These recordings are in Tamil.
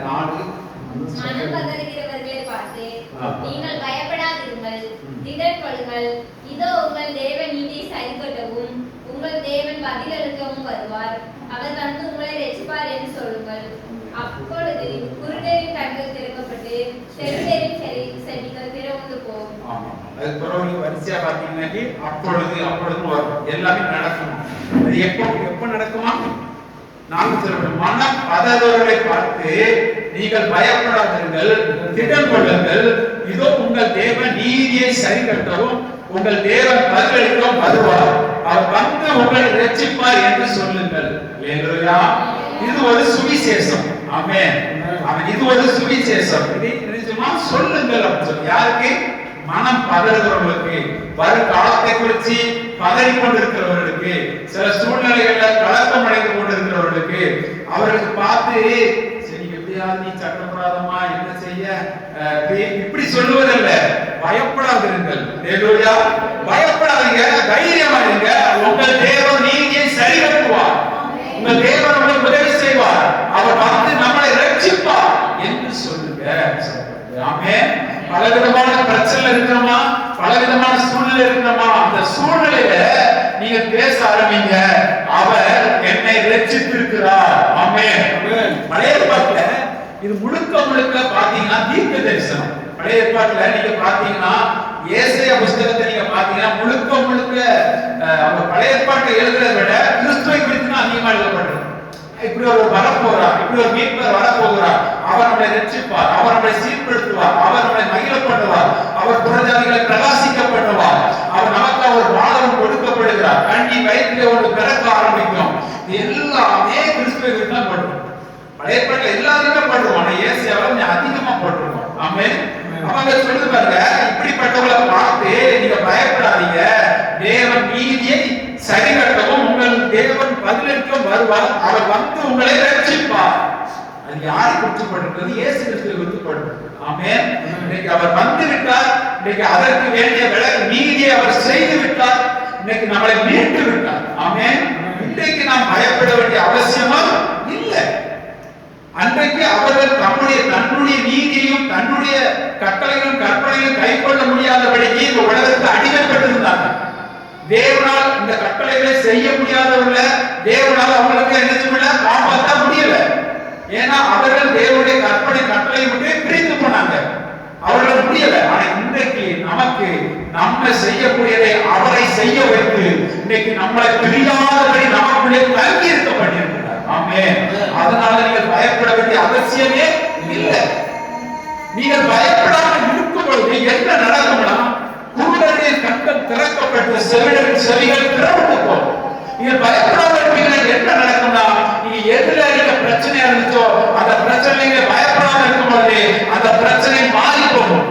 மனம் பதறுகிறவர்களை பார்த்து நீங்கள் பயப்படாதிருங்கள், திடன் கொள்ளுங்கள். இதோ உங்கள் தேவன் நீதியை சரிக்கட்டவும் உங்கள் தேவன் பதிலளிக்கவும் வருவார். அவர் வந்து உங்களை ரட்சிப்பார் என்று சொல்லுங்கள். அப்பொழுது குருடரின் கண்கள் திறக்கப்பட்டு செவிடரின் செவிகள் திறந்து போகும். வரிசையா பாத்தீங்கன்னா அப்பொழுது வரும். எல்லாமே நடக்கும். அது எப்ப நடக்குமா? நான் சொல்றேன், மனம் பதறுவர்களை பார்த்து நீங்கள் பயப்படாதீர்கள், திடன் கொள்ளுங்கள். இதோ உங்கள் தேவன் நீதியை சரி கட்டவும் உங்கள் தேவன் பதிலளிக்கவும் வருவார். அவர் வந்து உங்களை ரட்சிப்பார் என்று சொல்லுங்கள். அல்லேலூயா. இது ஒரு சுவிசேஷம். ஆமென். இது ஒரு சுவிசேஷம். இது நிஜமா சொல்லுங்கள் அப்படின்னு சொல்லி யாருக்கு? மனம் பதறுகிறவர்களுக்கு, வரும் காலத்தை குறித்து பதறிக் கொண்டிருக்கிறவர்களுக்கு, சில சூழ்நிலைகள்ல கலக்கம் அடைந்து கொண்டிருக்கிறவர்களுக்கு, அவர்களுக்கு பார்த்து சரி எப்படியாவது நீ சட்டப்படாதமா என்ன செய்ய இப்படி சொல்லுவதல்ல. பயப்படாதிருங்கள். அல்லேலூயா. பயப்படாதீங்க, தைரியமா இருங்க. உங்கள் தேவன் நீதியை சரி கட்டுவார். உங்கள் தேவன் உங்களுக்கு உதவி செய்வார். அவர் வந்து நம்மளை ரட்சிப்பார் என்று சொல்லுங்க. ஆமென். பலவிதமான பிரச்சனை இருக்கிறோமா, பலவிதமான சூழ்நிலை இருக்கிறோமா, அந்த சூழ்நிலையில நீங்க பேச ஆரம்பிங்க. அவர் என்னை ரட்சித்திருக்கிறார். ஆமென். பழைய ஏற்பாட்டுல இது முழுக்க பாத்தீங்கன்னா தீர்க்க தரிசனம். பழைய ஏற்பாட்டுல நீங்க பாத்தீங்கன்னா ஏசாயா புத்தகத்தை நீங்க பாத்தீங்கன்னா முழுக்க அவங்க பழைய ஏற்பாட்டை எழுதுறதை விட கிறிஸ்துவை குறித்து தான் அதிகமா எழுதப்பட்டிருக்கு. இப்படி ஒரு வரப்போகிறார், இப்படி ஒரு மீட்பர் வரப்போகிறார், அவர் நம்மை ரட்சிப்பார், அவர் நம்மை சீர்படுத்துவார், அவர் நம்மை மகிழ பண்ணுவார், அவர் புறஜாதிகளை பிரகாசிக்க பண்ணுவார், அவர் நமக்கு ஒரு பாலகம் கொடுக்கப்படுகிறார், கண்ணி வயிற்றிலே ஒன்று பிறக்க ஆரம்பிக்கும். எல்லாமே கிறிஸ்துவை குறித்து தான் பண்றோம். பழைய ஏற்பாட்டுல எல்லாருமே பண்றோம், ஆனா ஏசாயாவை அதிகமா போட்டிருக்கோம். ஆமென். அவங்க சொல்லுது பாருங்க, இப்படிப்பட்டவங்களை பார்த்து நீங்க பயப்படாதீங்க, தேவன் நீதியை சரி கட்டவும் உங்கள் தேவன் பதிலளிக்கவும் வருவார். அவர் வந்து உங்களை ரட்சிப்பார். அது யாரை குறித்து பட்டிருக்கிறது? இயேசு கிறிஸ்துவை குறித்து பட்டிருக்கிறது. ஆமென். இன்னைக்கு அவர் வந்து விட்டார். இன்னைக்கு அதற்கு வேண்டிய நீதியை அவர் செய்து விட்டார். இன்னைக்கு நம்மளை மீட்டு விட்டார். ஆமென். இன்றைக்கு நாம் பயப்பட வேண்டிய அவசியமா இல்லை. அன்றைக்கு அவர்கள் தன்னுடைய நீதியையும் தன்னுடைய கட்டளைகளும் கற்பனையும் கைக்கொள்ள முடியாதபடிக்கு இந்த உலகத்துக்கு அடிமைப்பட்டிருந்தார்கள். தேவனால் இந்த கட்டளைகளை செய்ய முடியாதவர்கள தேவனால் அவங்களுக்கு என்ன செய்யல, காப்பாற்ற முடியல. ஏன்னா அவர்கள் தேவனுடைய கட்டளை விட்டு பிரிந்து போனாங்க. அவர்கள் முடியல. ஆனா இன்றைக்கு நமக்கு நம்ம செய்யக்கூடியதை அவரை செய்ய வைத்து இன்னைக்கு நம்மளை பிரியாதபடி நமக்குள்ளே தங்கி இருக்கப்பட்டிருக்கிறார். ஆமென். அதனால நீங்கள் பயப்பட வேண்டிய அவசியமே இல்லை. நீங்கள் பயப்படாமல் இருக்கும் பொழுது என்ன நடக்கும்னா, குருடருடைய கண்கள் திறக்கப்பட்டு செவிடரின் செவிகள் திறந்து போகும். நீங்கள் பயப்படாமல் இருப்பீங்கன்னா என்ன நடக்கும்னா, நீங்க எதுல நீங்க பிரச்சனையா இருந்துச்சோ அந்த பிரச்சனைங்க பயப்படாமல் இருக்கும் பொழுது அந்த பிரச்சனை மாறி போகும்.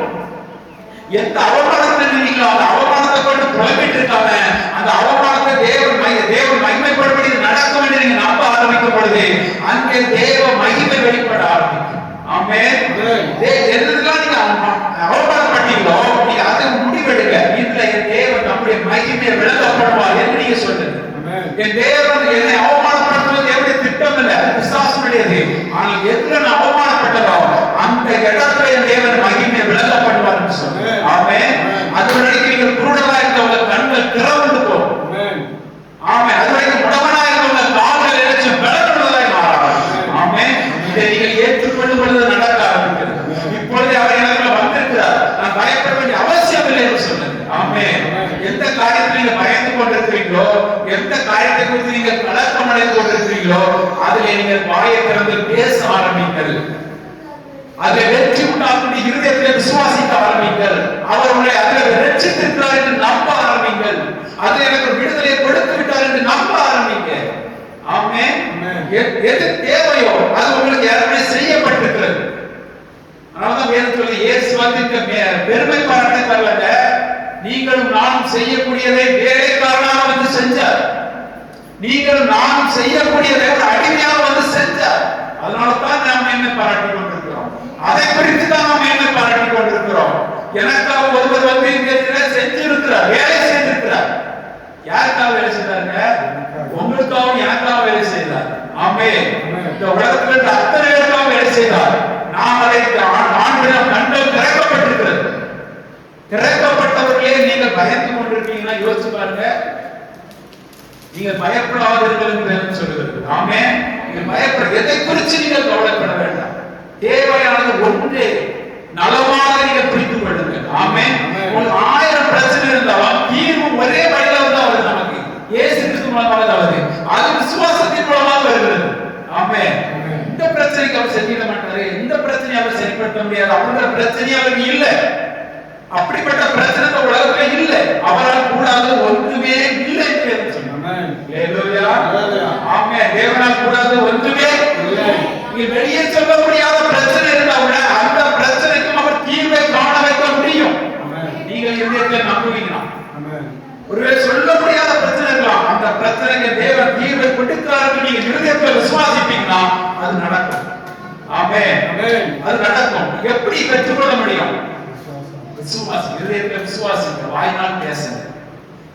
எந்த அவமானத்தில் இருந்தீங்களோ அந்த அவமானத்தை கொண்டு புலம்பிட்டு இருக்காம அந்த அவமானத்தை தேவன் மகிமைப்படும்படி நடக்கும் என்று நீங்க நம்ப ஆரம்பிக்கும் பொழுது அங்கே தேவ மகிமை வெளிப்பட ஆரம்பிக்கும். ஆமென். எதுலாம் நீங்க அவமானப்பட்டீங்களோ நீங்க அதை முடிவெடுங்க. இதுல என் தேவன் நம்முடைய மகிமையை விளக்கப்படுவார் என்று நீங்க சொல்லுங்க. என் தேவன் என்னை அவமானப்படுத்துவது என்னுடைய திட்டம் இல்லை, விசுவாசமுடையது. ஆனால் எதுல நான் அவமானப்பட்டதோ அந்த இடத்துல என் தேவன் மகிமையை விளக்கப்படுவார் என்று சொல்லுங்க. ஆமென். அது வரைக்கும் நீங்கள் குருடராக இருந்தவங்க கண்கள் திறந்து போகும். ஆமென். அது வரைக்கும் முடவனாக இருந்தவங்க கால்கள் இழைச்சு பலனுள்ளதாய் மாறாது. ஆமென். இதை நீங்கள் ஏற்றுக்கொள்ளும் பொழுது நடக்க ஆரம்பிக்கிறது. இப்பொழுது அவர் எனக்கு வந்திருக்கிறார், நான் பயப்பட வேண்டிய அவசியம் இல்லை என்று சொல்லுங்க. ஆமென். எந்த காரியத்தில் நீங்க பயந்து கொண்டிருக்கிறீங்களோ, எந்த காரியத்தை குறித்து நீங்கள் கலக்கம் அடைந்து கொண்டிருக்கிறீங்களோ அதிலே நீங்கள் வாயை திறந்து பேச ஆரம்பிங்கள். அதை வெற்றி உண்டாக்குடைய இருதயத்தில் விசுவாசிக்க ஆரம்பிங்கள். அவர் உங்களை அதில் ரட்சித்திருக்கிறார் என்று நம்ப ஆரம்பிங்கள். அது எனக்கு விடுதலையை கொடுத்து விட்டார் என்று நம்ப ஆரம்பிங்க. ஆமென். எது தேவையோ அது உங்களுக்கு ஏற்கனவே செய்யப்பட்டிருக்கிறது. அதனாலதான் வேதம் சொல்லி இயேசு வந்து பெருமை பாராட்ட வரல, நீங்களும் நானும் செய்யக்கூடியதை வேலைக்காரனாக வந்து செஞ்சார். நீங்களும் நானும் செய்யக்கூடியதை அடிமையாக வந்து செஞ்சார். அதனாலதான் நாம் மேன்மை பாராட்டி கொண்டிருக்கிறோம். அதை குறித்து தான் நாம் மேன்மை பாராட்டி கொண்டிருக்கிறோம். எனக்காக ஒருவர் வந்து செஞ்சிருக்கிறார், வேலை செய்திருக்கிறார். யாருக்காக வேலை செய்தாருங்க? உங்களுக்காகவும் எனக்காக வேலை செய்தார். ஆமென். இந்த உலகத்தில் அத்தனை செய்தார்? நாம் அதை ஆண்டவரிடம் கண்கள் திறக்கப்பட்டிருக்கிறது. திறக்கப்பட்டவர்களே நீங்கள் பயந்து கொண்டிருக்கீங்கன்னா யோசிச்சு பாருங்க. நீங்க பயப்படாதீர்கள் என்று சொல்லுகிறது. ஆமென். நீங்க பயப்பட எதை குறித்து நீங்கள் கவலைப்பட வேண்டாம். தேவையானது ஒன்றே, நலமாக நீங்கள் புரிந்து கொள்ளுங்கள். ஆமென். ஒரு 1000 பிரச்சனை இருந்தாலும் தீர்வு ஒரே வழியில தான் வருது. நமக்கு இயேசு கிறிஸ்து மூலமாக தான் வருது. அது விசுவாசத்தின் மூலமாக வருகிறது. ஆமென். இந்த பிரச்சனைக்கு அவர் செஞ்சிட மாட்டாரு. இந்த பிரச்சனையை அவர் சரிப்படுத்த முடியாது. அப்படிங்கிற பிரச்சனை அவருக்கு இல்லை. அப்படிப்பட்ட பிரச்சனை உலகத்துல இல்லை. அவரால் கூடாது ஒன்றுமே இல்லை என்று சொன்னார். ஹalleluya. ஆமென். தேவனால் கூடாது ஒன்றுமே இல்லை. நீங்க வெளியே சொல்ல முடியாத பிரச்சனை இருந்தா கூட அந்த பிரச்சனைக்கு அவர் தீர்வை காண வைக்க முடியும். நீங்க இதயத்தில் நம்புவீங்களா? ஒருவேளை சொல்ல முடியாத பிரச்சனை இருக்கலாம். அந்த பிரச்சனைக்கு தேவன் தீர்வை கொடுக்கிறார் நீங்க இதயத்தில் விசுவாசிப்பீங்கன்னா அது நடக்கும். ஆமென். அது நடக்கும். எப்படி பெற்றுக்கொள்ள முடியும்? விசுவாசி. இதயத்தில் விசுவாசிங்க, வாயினால் பேசுங்க.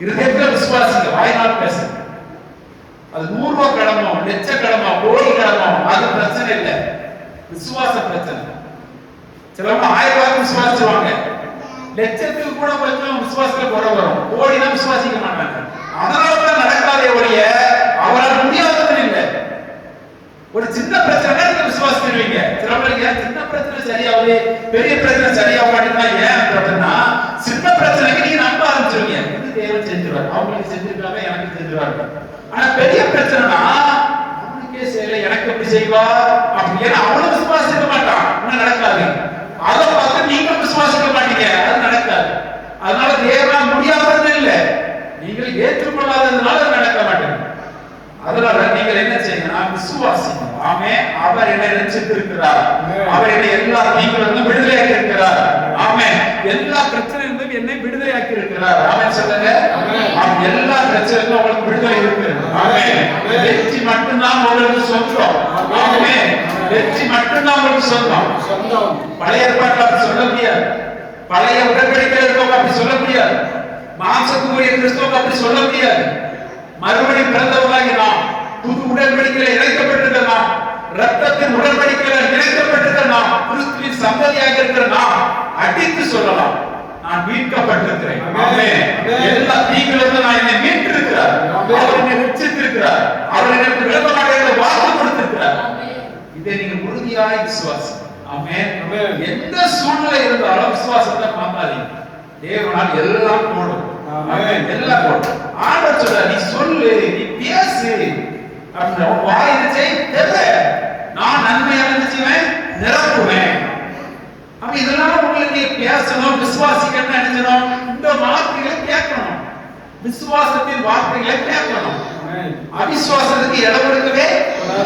இதயத்தில் விசுவாசிங்க, வாயினால் பேசுங்க. அது 100 ரூபாய் கடமோ, லட்ச கடமோ, கோடி கடமோ, அது பிரச்சனை இல்லை. விசுவாச பிரச்சனை. சிலவங்க 1000 ரூபாய்க்கு விசுவாசிச்சுவாங்க. லட்சத்துக்கு கூட கொஞ்சம் விசுவாசத்துல குறை வரும். கோடினா விசுவாசிக்க மாட்டாங்க. அதனாலதான் நடக்காதே ஒழிய அவரால் முடியாதது இல்லை. ஒரு சின்ன பிரச்சனை நீங்க விசுவாசிக்கிறீங்க. சிலவங்களுக்கு ஏன் சின்ன பிரச்சனை சரியாவது, பெரிய பிரச்சனை சரியாக மாட்டேன்னா ஏன் அப்படின்னா சின்ன பிரச்சனைக்கு நீங்க நம்ப ஆரம்பிச்சிருவீங்க. இது தேவன் செஞ்சிருவார், அவங்களுக்கு செஞ்சிருக்காங்க, எனக்கு செஞ்சிருவாரு. ஆனா பெரிய பிரச்சனைனா அவனுக்கே செய்யல, எனக்கு எப்படி செய்வா அப்படி, ஏன்னா அவனும் விசுவாசிக்க மாட்டான். ஒன்னும் நடக்காது. அதை பார்த்து நீங்க விசுவாசிக்க மாட்டீங்க, அது நடக்காது. அதனால தேவனால் முடியாதது இல்லை, நீங்கள் ஏற்றுக்கொள்ளாததுனால அது நடக்க மாட்டேங்குது. அதனால நீங்கள் என்ன செய்யணும்? விசுவாசிங்க. ஆமென். அவர் என்னை ரட்சித்திருக்கிறார். அவர் என்னை எல்லா தீங்கிலிருந்தும் விடுதலையாக்கி இருக்கிறார். ஆமென். எல்லா பிரச்சனையிலிருந்தும் என்னை விடுதலையாக்கி இருக்கிறார். ஆமென் சொல்லுங்க. ஆமென். எல்லா பிரச்சனையிலிருந்தும் உங்களுக்கு விடுதலை இருக்கு. ஆமென். வெற்றி மட்டும்தான் உங்களுக்கு சொந்தம். ஆமென். வெற்றி மட்டும்தான் உங்களுக்கு சொந்தம். பழைய ஏற்பாட்டில் அப்படி சொல்ல முடியாது. பழைய உடன்படிக்கையில் அப்படி சொல்ல முடியாது. மாம்சத்துக்குரிய கிறிஸ்துவுக்கு அப்படி சொல்ல முடியாது. மறுபடியும் பிறந்தவர்களாகி நாம் புது உடன்படிக்கையில் இணைக்கப்பட்டிருக்கிற நாம், ரத்தத்தின் உடன்படிக்கையில் இணைக்கப்பட்டிருக்கிற நாம், கிறிஸ்துவின் சந்ததியாக இருக்கிற நாம் அடித்து சொல்லலாம், நான் மீட்கப்பட்டிருக்கிறேன். ஆமென். எல்லா தீங்கிலிருந்து நான் என்னை மீட்டிருக்கிறார். அவர் என்னை ரட்சித்திருக்கிறார். அவர் எனக்கு விளக்கமாக வாக்கு கொடுத்திருக்கிறார். இதை நீங்க உறுதியாய் விசுவாசி. ஆமென். எந்த சூழ்நிலை இருந்தாலும் விசுவாசத்தை மாத்தாதீங்க. தேவனால் எல்லாம் கூடும். ஆமென். எல்லாம் கூடும். ஆண்டவர் சொல்றார், நீ சொல்லு, நீ பேசு, அப்படின்னா வாயில செய் தெரியல, நான் நன்மையான செய்வேன், நிரப்புவேன். அப்ப இதெல்லாம் உங்களுக்கு நீ பேசணும், விசுவாசிக்கணும்னு நினைச்சணும். இந்த வார்த்தைகளை கேட்கணும், விசுவாசத்தின் வார்த்தைகளை கேட்கணும். அவிசுவாசத்துக்கு இடம் கொடுக்கவே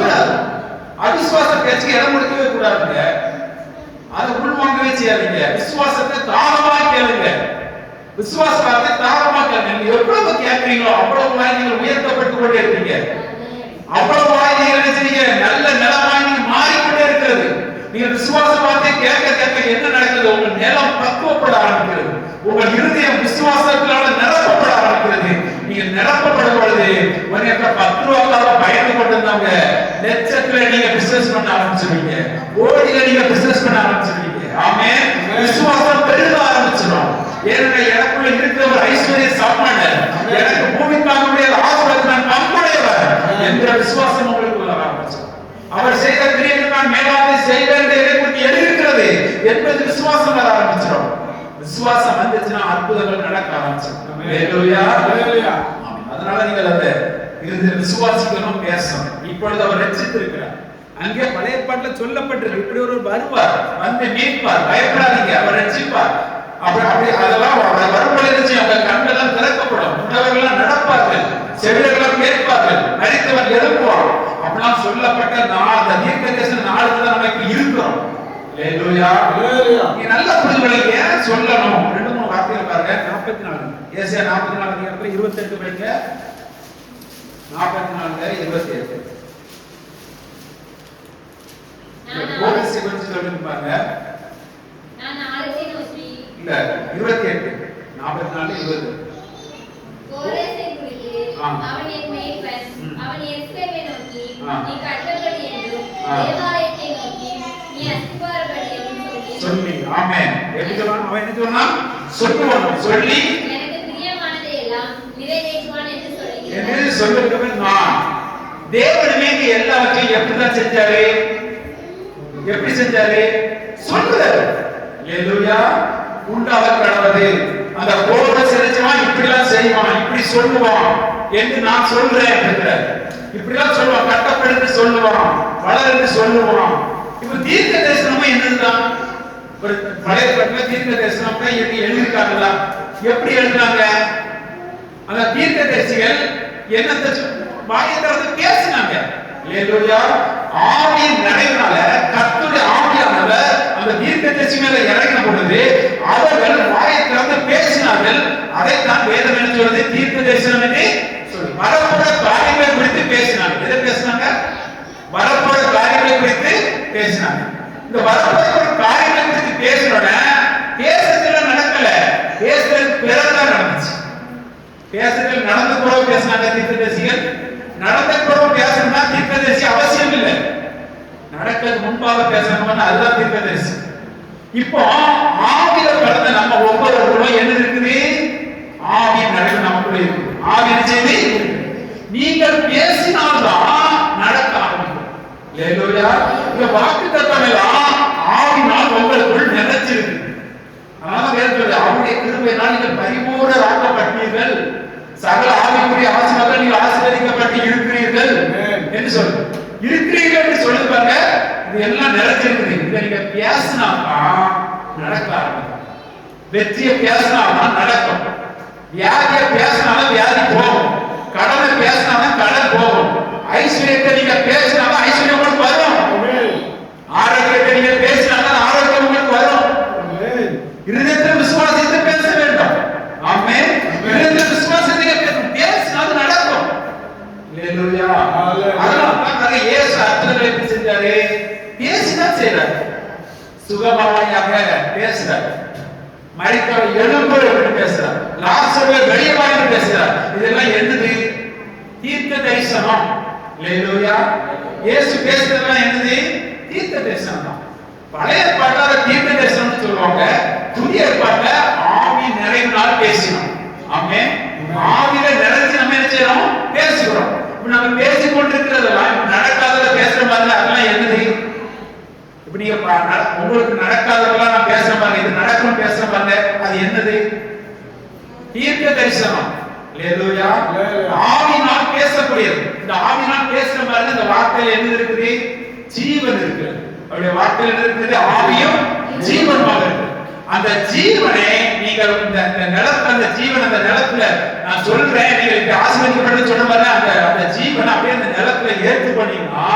கூடாது. அவிசுவாச பேச்சுக்கு இடம் கொடுக்கவே கூடாதுங்க. அதை உள்வாங்கவே செய்யாதீங்க. விசுவாசத்தை தாராளமா கேளுங்க. விசுவாச வார்த்தை தாராளமா கேளுங்க. நீங்க எவ்வளவு கேட்கறீங்களோ அவ்வளவு நீங்கள் உயர்த்தப்பட்டு கொண்டே இருப்பீங்க. அவ்வளவு நீங்கள் நினைச்சீங்க நல்ல நிலமாய் நீங்க மாறிக்கொண்டே இருக்கிறது. நீங்க விசுவாச வார்த்தை கேட்க கேட்க என்ன நடக்குது? உங்க நிலம் பக்குவப்பட ஆரம்பிக்கிறது. உங்கள் இருதயம் விசுவாசத்தினால நிரப்பப்பட ஆரம்பிக்கிறது. நீங்க நிரப்பப்படும் பொழுது உனக்கு 10 ரூபாய்க்காக பயந்து கொண்டிருந்தவங்க லட்சத்துல நீங்க பிசினஸ் பண்ண ஆரம்பிச்சிருவீங்க. கோடியில நீங்க பிசினஸ் பண்ண ஆரம்பிச்சிருவீங்க. ஆமென். விசுவாசம் பெருக ஆரம்பிச்சிடும். ஏன்னா எனக்குள்ள இருக்கிறவர் ஐஸ்வர்ய சம்பன்னர், எனக்கு பூமிக்காக ஆசீர்வாதம் நான் பங்குடையவர் என்ற விசுவாசம் உங்களுக்கு வர ஆரம்பிச்சிடும். அவர் செய்த கிரியைக்கு நான் மேலாக செய்வேன் என்று எனக்கு எழுதியிருக்கிறது என்பது விசுவாசம் வர ஆரம்பிச்சிடும். விசுவாசம் வந்துச்சுன்னா அற்புதங்கள் நடக்க ஆரம்பிச்சிடும். ஹalleluya. அதனால நீங்கள் அதை இருந்து விசுவாசிக்கணும், பேசணும். இப்பொழுது அவர் ரட்சித்திருக்கிறார். அங்கே பழைய ஏற்பாட்டில் சொல்லப்பட்டிருக்கு, இப்படி ஒரு வருவார், வந்து மீட்பார், பயப்படாதீங்க, அவர் ரட்சிப்பார். அப்படி அதெல்லாம் வரும்பொழுது அவங்க கண்ணெல்லாம் திறக்கப்படும், முன்னவர்கள்லாம் நடப்பார்கள், செவிலெல்லாம் கேட்பார்கள், மரித்தவர் எழுப்புவார். அப்படிலாம் சொல்லப்பட்ட அந்த தீர்க்கதரிசன நாளுக்கு தான் நமக்கு இருக்கிறோம். ஹalleluya. நீ நல்ல புரிதலை ஏன் சொல்லணும்? 2-3 வார்த்தைகள் பாருங்க. 44 ஏசாயா 44 அதிகாரத்துல 28 படிங்க. 44:28 போலீஸ் குறித்து சொல்லுங்க பாருங்க. நான் நாளைக்கு நோக்கி இல்ல 28 44:20 கோரேசை குறித்து அவன் என் மேய்ப்பன், அவன் எஸ்ரேலை நோக்கி நீ கட்டப்படி என்றும் தேவாலயத்தை நோக்கி ஆமென். எப்படி சொல்றான்? அவன் என்ன சொல்றான்? சொல்லுவான். சொல்லி எனக்கு பிரியமானதை எல்லாம் நிறைவேற்றுவான் என்று சொல்லுகிறார். என்று சொல்லுகிறவன் நான். தேவனுமே எல்லாவற்றையும் எப்படிதான் செஞ்சாரு? எப்படி செஞ்சாரு? சொல்றாரு. அல்லேலூயா. உண்டாக கடவுளே அந்த கோப செலுத்துவான், இப்படிலாம் செய்வான், இப்படி சொல்லுவான் என்று நான் சொல்றேன் என்றார். இப்படிலாம் சொல்லுவான், கட்டப்படுத்து சொல்லுவான், வளர்ந்து சொல்லுவான். இப்ப தீர்க்க தரிசனமும் என்னதுதான்? ஒரு பழைய பாட்டுல தீர்க்க தரிசனம் எழுதிருக்காங்களா? எப்படி எழுதுறாங்க? அந்த தீர்க்க தரிசிகள் என்னத்தை வாயை திறந்து பேசினாங்க. அல்லேலூயா. ஆவியின் நிறைவினால கர்த்தருடைய ஆவியானவர் அந்த தீர்க்கதரிசி மேல இறங்கின பொழுது அவர்கள் வாயை திறந்து பேசினார்கள். அதைத்தான் வேதம் என்ன சொல்றது? தீர்க்க தரிசனம் என்று சொல்லி வரப்போற காரியங்களை குறித்து பேசினாங்க. எதை பேசினாங்க? வரப்போற காரியங்களை குறித்து பேசினாங்க. இந்த வரப்போற காரியங்களை குறித்து பேசினோட பேசுறதுல நடக்கல, பேசுறது பிறகுதான் நடந்துச்சு. பேசுறதுல நடந்து கூட பேசினாங்க தீர்க்கதரிசிகள். நடந்த கூட பேசணும்னா தீர்க்கதரிசி அவசியம் இல்லை, நடக்கிறது முன்பாக பேசணும்னா அதுதான் தீர்க்கதரிசி. இப்போ ஆவியில பிறந்த நம்ம ஒவ்வொருவரும் என்ன இருக்குது? ஆவியின் நிறைவு நமக்குள்ள இருக்கு. ஆவியின் செய்தி நீங்கள் பேசினால்தான் நடக்க ஆரம்பிக்கும். அல்லேலூயா. இந்த வாக்குத்தத்தம் எல்லாம் ஆவியினால் உங்களுக்குள் நிறைஞ்சிருக்கு. அதனால வேதத்துல அவருடைய கிருபையினால் நீங்கள் பரிபூரணராக்கப்பட்டீர்கள், சகல ஆவிக்குரிய ஆசீர்வாதத்தால் நீங்கள் ஆசீர்வதிக்கப்பட்டு இருக்கிறீர்கள் என்று சொல்லு. இருக்கிறீர்கள் என்று சொல்லுவாங்க. இது எல்லாம் நிறைஞ்சிருக்குது. இதை நீங்க பேசினாதான் நடக்க ஆரம்பிக்கும். வெற்றியை பேசினாதான் நடக்கும். வியாதியை பேசினாலும் வியாதி போகும். கடனை பேசினாதான் கடன் போகும். ஐஸ்வர்யத்தை நீங்க பேசினாதான் ஐஸ்வர்யம் உங்களுக்கு வரும். ஆரோக்கியத்தை நீங்க பேசினாதான் ஆரோக்கியம் உங்களுக்கு வரும். இருதயத்தில் விசுவாசத்தை பேச வேண்டும். ஆமென். இருதயத்தில் விசுவாசத்தை பேசினாலும் நடக்கும். அல்லேலூயா. அதனால இயேசு அற்புதங்களை எப்படி செஞ்சாரு? பேசிதான் செய்றார். சுகமாயாக பேசுறார், மரித்தவர் எழும்பு என்று பேசுறார், லாசருவை வெளியே வா என்று பேசுறார். இதெல்லாம் என்னது? தீர்க்க தரிசனம். அல்லேலூயா. இயேசு பேசுறதெல்லாம் என்னது? தீர்க்க தரிசனம் தான். பழைய ஏற்பாட்டுல தீர்க்க தரிசனம்னு சொல்லுவாங்க. புதிய ஏற்பாட்டுல ஆவி நிறைவினால் பேசினோம். ஆமென். ஆவியில நிறைஞ்சு நம்ம என்ன செய்யறோம்? பேசுகிறோம். இப்ப நம்ம பேசிக் கொண்டிருக்கிறதெல்லாம் நடக்காதத பேசுற மாதிரி அதெல்லாம் என்னது? இப்ப நீங்க உங்களுக்கு நடக்காததெல்லாம் நான் பேசுற மாதிரி, இது நடக்கும் பேசுற மாதிரி, அது என்னது? தீர்க்க தரிசனம். அல்லேலூயா. ஆவியினால் பேசக்கூடியது. இந்த ஆவியினால் பேசுற மாதிரி இந்த வார்த்தையில என்ன இருக்குது? ஜீவன் இருக்கு. அவருடைய வார்த்தையில என்ன இருக்குது? ஆவியும் ஜீவனுமாக இருக்கு. அந்த ஜீவனை நீங்கள் இந்த நிலத்துல, அந்த ஜீவன் அந்த நிலத்துல நான் சொல்றேன், நீங்க இப்படி ஆசீர்வதிக்கப்பட்டு சொல்ற மாதிரி அந்த ஜீவனை அப்படியே அந்த நிலத்துல ஏற்றுக்கொண்டீங்கன்னா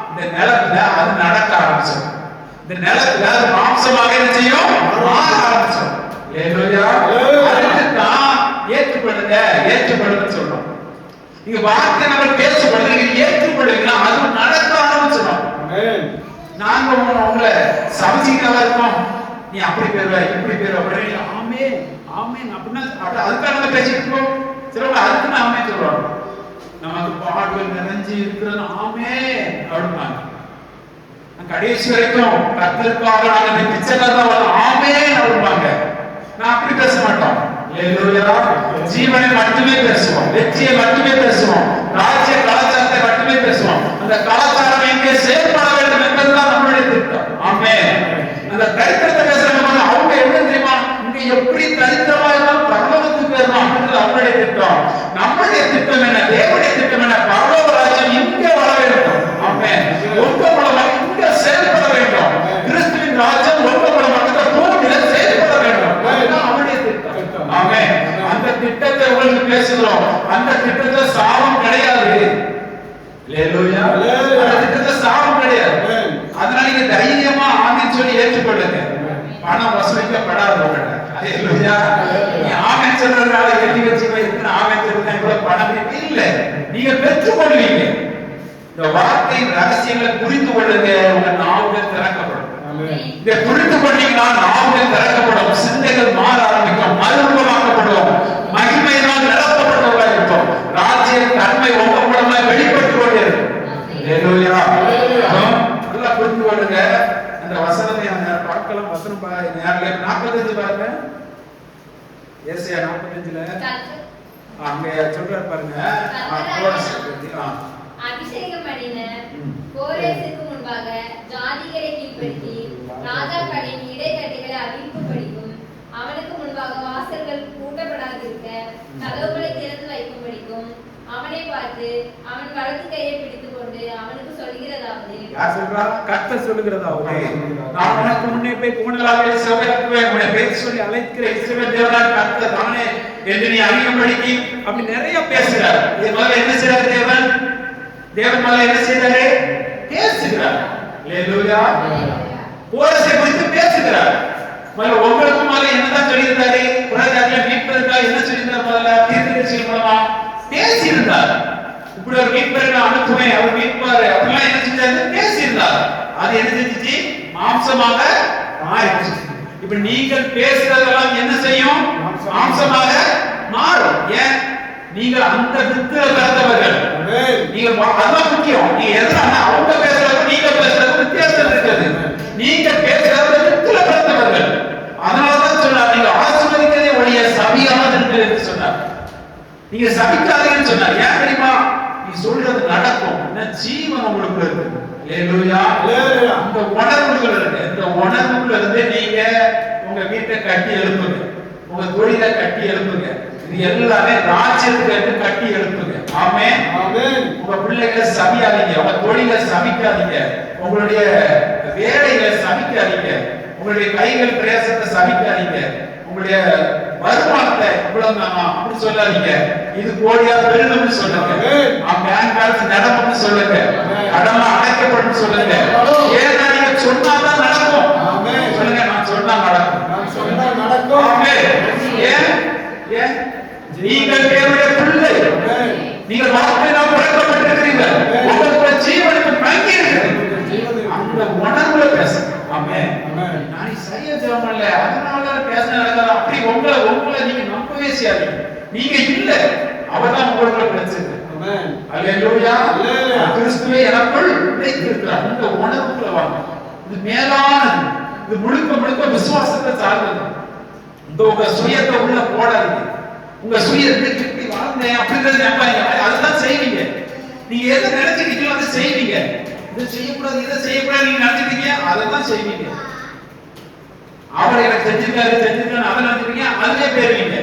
இந்த நிலத்துல அது நடக்க ஆரம்பிச்சிடும். இந்த நிலத்துல அது மாம்சமாக என்ன செய்யும்? மாற ஆரம்பிச்சிடும். அதுதான் ஏற்றுக்கொள்ளுங்க, ஏற்றுக்கொள்ளுன்னு சொல்றோம். நீங்க வார்த்தை நம்ம பேசப்படுது, நீங்க ஏற்றுக்கொள்ளுங்கன்னா அது நடக்க ஆரம்பிச்சிடும். நாங்க உங்களை சமைச்சிக்கிறவா இருக்கோம், நீ அப்படி பேருவ இப்படி பேருவ அப்படின்னு ஆமே ஆமேன் அப்படின்னா அதுக்காக பேசிட்டு இருக்கோம். சிலவங்க அதுக்குன்னு ஆமே சொல்றாங்க. நமக்கு பாடுகள் நிறைஞ்சு இருக்கிறது ஆமே அப்படின்னாங்க. கடைசி வரைக்கும் கர்த்தருக்காக நாங்கள் பிச்சைக்காரதான் ஆமே அப்படிம்பாங்க. நான் அப்படி பேச மாட்டோம். ஜீவனை மட்டுமே பேசுவோம், வெற்றியை மட்டுமே பேசுவோம், ராஜ்ய கலாச்சாரத்தை மட்டுமே பேசுவோம். அந்த கலாச்சாரம் எங்கே செயல்பட வேண்டும் என்பதுதான் நம்மளுடைய திட்டம். ஆமென். அந்த தரித்திரத்தை பேசுறாங்க, அவங்க என்ன தெரியுமா? இங்க எப்படி தரித்திரமா இருந்தாலும் பரலோகத்துக்கு போயிடணும் அப்படின்றது அவங்களுடைய திட்டம். நம்மளுடைய திட்டம் என்ன? தேவனுடைய திட்டம் என்ன? பரலோக ராஜ்யம் இங்கே வர வேண்டும். ஆமென். உங்க மூலமாக இங்க செயல்பட வேண்டும். கிறிஸ்துவின் ராஜ்யம் உங்க மூலமாக இந்த பூமியில செயல்பட வேண்டும். அதுதான் அவருடைய திட்டம். ஆமென். அந்த திட்டத்தை உங்களுக்கு பேசுகிறோம். அந்த திட்டத்துல சாபம் கிடையாது. அல்லேலூயா. அந்த திட்டத்துல சாபம் கிடையாது. அதனால நீங்க தைரியமா ஆமென் சொல்லி ஏற்றுக்கொள்ளுங்க. பணம் வசூலிக்கப்படாதவங்க. அல்லேலூயா. நீ ஆமென் சொல்றதுனால எட்டி வச்சு வைத்து ஆமென் சொல்றதுனா இவ்வளவு பணம் இல்ல, நீங்க பெற்றுக்கொள்வீங்க. இந்த வார்த்தையின் ரகசியங்களை புரிந்து கொள்ளுங்க. உங்க நாவுகள் திறக்கப்படும். இதை புரிந்து கொண்டீங்கன்னா நாவுகள் திறக்கப்படும், சிந்தைகள் மாற ஆரம்பிக்கும், மறுரூபமாக்கப்படும், மகிமையினால் நிரப்பப்பட்டவர்களா இருக்கும். ராஜ்ய தன்மை உங்க மூலமா வெளிப்பட்டு கொண்டே இருக்கும். அல்லேலூயா. நல்லா புரிந்து கொள்ளுங்க. அந்த வசனத்தை பார்க்கலாம். வசனம் நேரில் ஏசாயா 45ல அங்க சொல்றாரு பாருங்க. அபிஷேகம் பண்ணின கோரேசுக்கு முன்பாக ஜாதிகளை கீழ்ப்படுத்தி ராஜாக்களின் இடைக்கட்டுகளை அவிழ்ப்பு படிக்கும். அவனுக்கு முன்பாக வாசல்கள் பூட்டப்படாதிருக்க கதவுகளை திறந்து வைக்கும் படிக்கும். அவனை பார்த்து அவன் வலது கையை பிடித்துக் கொண்டு அவனுக்கு சொல்கிறதாவது, யார் சொல்றா? கர்த்தர் சொல்லுகிறதாவது, நான் உனக்கு முன்னே போய் கூணலாக சபைக்குவேன், உன்னை பேர் சொல்லி அழைக்கிற இஸ்ரவேல் தேவனாகிய கர்த்தர் தானே என்று நீ அறியும்படிக்கு அப்படி நிறைய பேசுறார். இது முதல்ல என்ன செய்றார் தேவன்? தேவன் முதல்ல என்ன செய்றாரு? பேசுகிறார். அல்லேலூயா. கோரேசை குறித்து பேசுகிறார். முதல்ல உங்களுக்கு முதல்ல என்னதான் சொல்லியிருந்தாரு? புறஜாதியை மீட்பதற்காக என்ன சொல்லியிருந்தார்? முதல்ல தீர்க்கதரிசிகள் மூலமா பேசியிருந்தார். இப்படி ஒரு மீட்பரை அனுப்புவேன், அவர் மீட்பாரு அப்படிலாம் என்ன செஞ்சாரு? பேசியிருந்தார். அது என்ன செஞ்சிச்சு? மாம்சமாக மாறிடுச்சு. இப்ப நீங்கள் பேசுறதெல்லாம் என்ன செய்யும்? மாம்சமாக மாறும். ஏன்? நீங்கள் அந்த வித்துல பிறந்தவர்கள். நீங்க அதான் முக்கியம். நீங்க எதனால அவங்க பேசுறது நீங்க பேசுறது வித்தியாசம் இருக்குது. நீங்க பேசுறது வித்துல பிறந்தவர்கள். அதனாலதான் சொன்னார், நீங்க ஆசீர்வதிக்கிறதே ஒழிய சபியானது என்று சொன்னார். நீங்க சபிக்காதீங்கன்னு சொன்னார். ஏன் தெரியுமா? நீ சொல்றது நடக்கும். என்ன ஜீவன் உங்களுக்கு இருக்கு. அல்லேலூயா. இந்த உணர்வுகள் இருக்கு. இந்த உணர்வுல இருந்து நீங்க உங்க வீட்டை கட்டி எழுப்புங்க, உங்க தொழிலை கட்டி எழுப்புங்க. இது எல்லாமே ராஜ்யத்துக்கு கட்டி எழுப்புங்க. ஆமென். உங்க பிள்ளைகளை சபிக்காதீங்க, உங்க தொழிலை சபிக்காதீங்க, உங்களுடைய வேலைகளை சபிக்காதீங்க, உங்களுடைய கைகள் பிரயாசத்தை சபிக்காதீங்க, உங்களுடைய வருமானத்தை இவ்வளவு அப்படி சொல்லாதீங்க. இது கோடியா பெருகும்னு சொல்லுங்க. பேங்க் பேலன்ஸ் நடக்கும்னு சொல்லுங்க. கடமை அடைக்கப்படும் சொல்லுங்க. ஏன்னா நீங்க சொன்னாதான் நடக்கும். சொல்லுங்க, நான் சொன்னா நடக்கும். ஏன்? ஏன்? நீங்கள் தேவனுடைய பிள்ளை. நீங்கள் வார்த்தையினால் பிறக்கப்பட்டிருக்கிறீர்கள். உங்களுக்கு ஜீவனுக்கு தங்கி இருக்குது. அந்த உணர்வுல பேசுங்க. ஆமென். நான் சரியா ஜெபமல்ல, அதனால பேச நடக்காது. அப்படி உங்களை நீங்க நம்பவே செய்யாதீங்க. நீங்க இல்ல, அவர்தான் உங்களுக்குள்ள பிரச்சனை. ஆமென். அல்லேலூயா. கிறிஸ்துவே எனக்குள் நிலைத்திருக்கிறார். இந்த உணர்வுக்குள்ள வாங்க. இது மேலானது. இது முழுக்க விசுவாசத்தை சார்ந்தது. இந்த உங்க சுயத்தை உள்ள போடாதீங்க. உங்க சுயத்தை இப்படி வாழ்ந்தேன் அப்படிங்கறது நம்பாதீங்க. அதுதான் செய்வீங்க. நீங்க எதை நினைச்சிட்டீங்களோ அதை செய்வீங்க. இதை செய்யக்கூடாது, இதை செய்யக்கூடாது நீங்க நினைச்சிட்டீங்க, அதை தான் செய்வீங்க. அவர் எனக்கு செஞ்சிருக்காரு அதை நினைச்சிட்டீங்க, அதுவே போயிருவீங்க.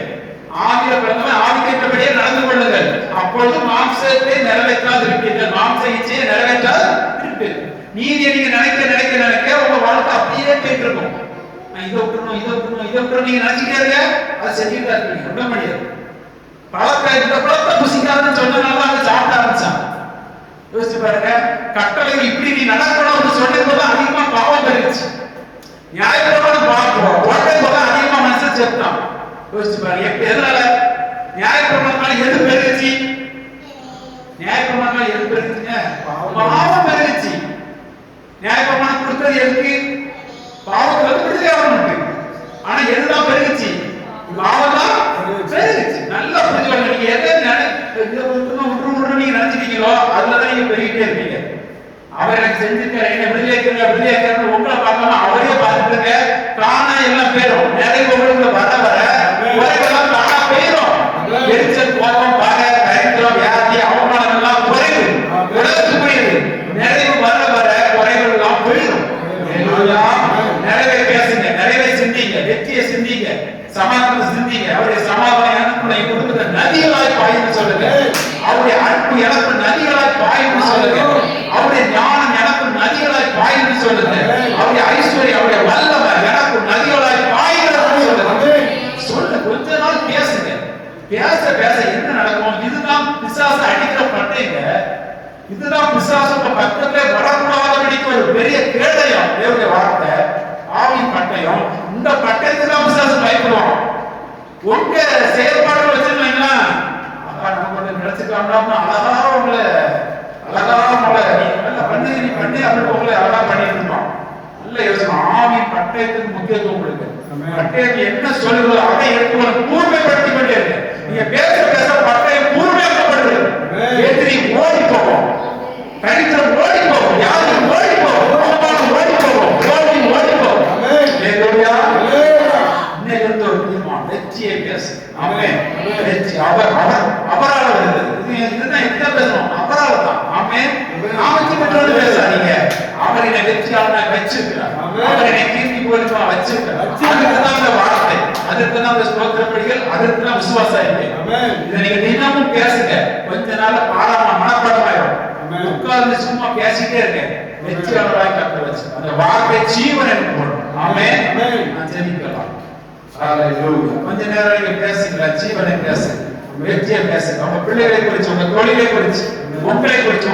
ஆவியில பிறந்தவன் ஆவிக்கேற்றபடியே நடந்து கொள்ளுங்கள், அப்பொழுது மாம்சத்தை நிறைவேற்றாது இருப்பீர்கள். மாம்ச இச்சையை நிறைவேற்றாது இருப்பீர்கள். நீதியை நீங்க நினைக்க உங்க வாழ்க்கை அப்படியே போயிட்டு இருக்கும். இதை விட்டுறணும் நீங்க நினைச்சுக்காருங்க, அதை செஞ்சுட்டு இருக்கீங்க. விட முடியாது. இந்த பழத்தை புசிக்காதுன்னு சொன்னதுனால அவங்க சாப்பிட ஆரம்பிச்சாங்க. யோசிச்சு பாருங்க, கட்டளை இப்படி நீ நடக்கணும்னு சொன்னது அதிகமா பாவம் பெருச்சு. நியாயப்பிரமாணம் பார்ப்போம், ஓட்டை போல அதிகமா மனுஷன் செத்தான். யோசிச்சு பாருங்க, எப்படி எதனால? நியாயப்பிரமாணத்தால எது பெருச்சு? நியாயப்பிரமாணத்தால எது பெருச்சுங்க? பாவம் பெருச்சு. நியாயப்பிரமாணம் கொடுத்தது எதுக்கு? பாவத்துல விடுதலை ஆகணும். ஆனா எதுதான் பெருச்சு? பாவம் தான் பெருச்சு. நல்லா புரிஞ்சுக்கணும். நீங்க எதை நீங்க நினைச்சிட்டீங்களோ அதுலதான் நீங்க பெருகிட்டே இருப்பீங்க. அவர் எனக்கு செஞ்சிருக்காரு, என்ன விடுதலை உங்களை பார்க்காம அவரே பார்த்துட்டு தானா எல்லாம் பேரும். நிறைய உங்களுக்கு வர குறைகள்லாம் தானா போயிடும். எரிச்சல், கோபம், பகை, தரித்திரம், வியாதி, அவமானம் எல்லாம் குறைவு. உலகத்து போயிடுது. நிறைவு வர குறைகள் எல்லாம் போயிடும். நிறைவே பேசுங்க, நிறைவே சிந்திங்க, வெற்றியை சிந்திங்க, சமாதானத்தை சிந்திங்க. அவருடைய சமாதானம் எனக்கு கொடுத்த நதிகளாய் பாயின்னு சொல்லுங்க. அவருடைய அன்பு எனக்கு நதிகளாய் பாயின்னு சொல்லுங்க. அவருடைய ஞானம் எனக்கு நதிகளாய் பாயின்னு சொல்லுங்க. அவருடைய ஐஸ்வர்யம், அவருடைய வல்லமை எனக்கு நதிகளாய் பாயின்னு சொல்லுங்க. கொஞ்ச நாள் பேசுங்க. பேச என்ன நடக்கும்? இதுதான் பிசாசு அடிக்கிற பட்டைங்க. இதுதான் பிசாசு பக்கத்திலே வரக்கூடாதபடிக்கு ஒரு பெரிய கேடயம். தேவனுடைய வார்த்தை ஆவின் பட்டயம். இந்த பட்டயத்தை தான் பிசாசு பயப்படுவான். உங்க செயல்பாடுகள் வச்சிருந்தீங்களா, நம்ம கொஞ்சம் நினைச்சுக்கலாம், அழகா உங்களை நீ பண்ணி அப்படின்னு உங்களை அழகா பண்ணிட்டு இருப்பான். நல்ல யோசனை. ஆவின் பட்டயத்துக்கு முக்கியத்துவம் கொடுங்க. பட்டயம் என்ன சொல்லுதோ அதை எடுத்து கூர்மைப்படுத்திக் கொண்டே இருக்கு. நீங்க பேச பட்டயம் கூர்மையாக்கப்படுது. எதிரி ஓடி போவோம், தரித்திரம் ஓடி போவோம், யாரும் ஓடி போவோம், அவமானம் ஓடி போவோம், ஓடி போவோம். இன்னைக்கு ஒரு தீர்மானம், வெற்றியை பேசு. ஆமென். வெற்றி அவர் அவர் அவரால வருது. இதுதான் எந்த பேசணும், அவரால தான். ஆமென். நான் வெற்றி பெற்றோன்னு பேசாதீங்க. அவர் என்னை வெற்றியாளனாக வச்சிருக்கிறார். அவர் என்னை கீர்த்தி போலமா வச்சிருக்கிறார். அதுக்குதான் அந்த வார்த்தை, அதுக்குதான் அந்த ஸ்தோத்திரப்படிகள், அதுக்குதான் விசுவாசம் இல்லை. இதை நீங்க தினமும் பேசுங்க. கொஞ்ச நாள்ல பாடாம மனப்பாடமாயிரும். உட்கார்ந்து சும்மா பேசிட்டே இருக்க, வெற்றியாளராக கத்த வச்சு அந்த வார்த்தை ஜீவன் எனக்கு போடும். ஆமென். நான் ஜெபிக்கலாம். ஹalleluya. கொஞ்ச நேரம் நீங்க பேசுங்க, ஜீவனை பேசுங்க, வெற்றியை பேசுங்க. உங்க பிள்ளைகளை குறிச்சு, உங்க தொழிலை குறிச்சு, உங்களை குறிச்சு,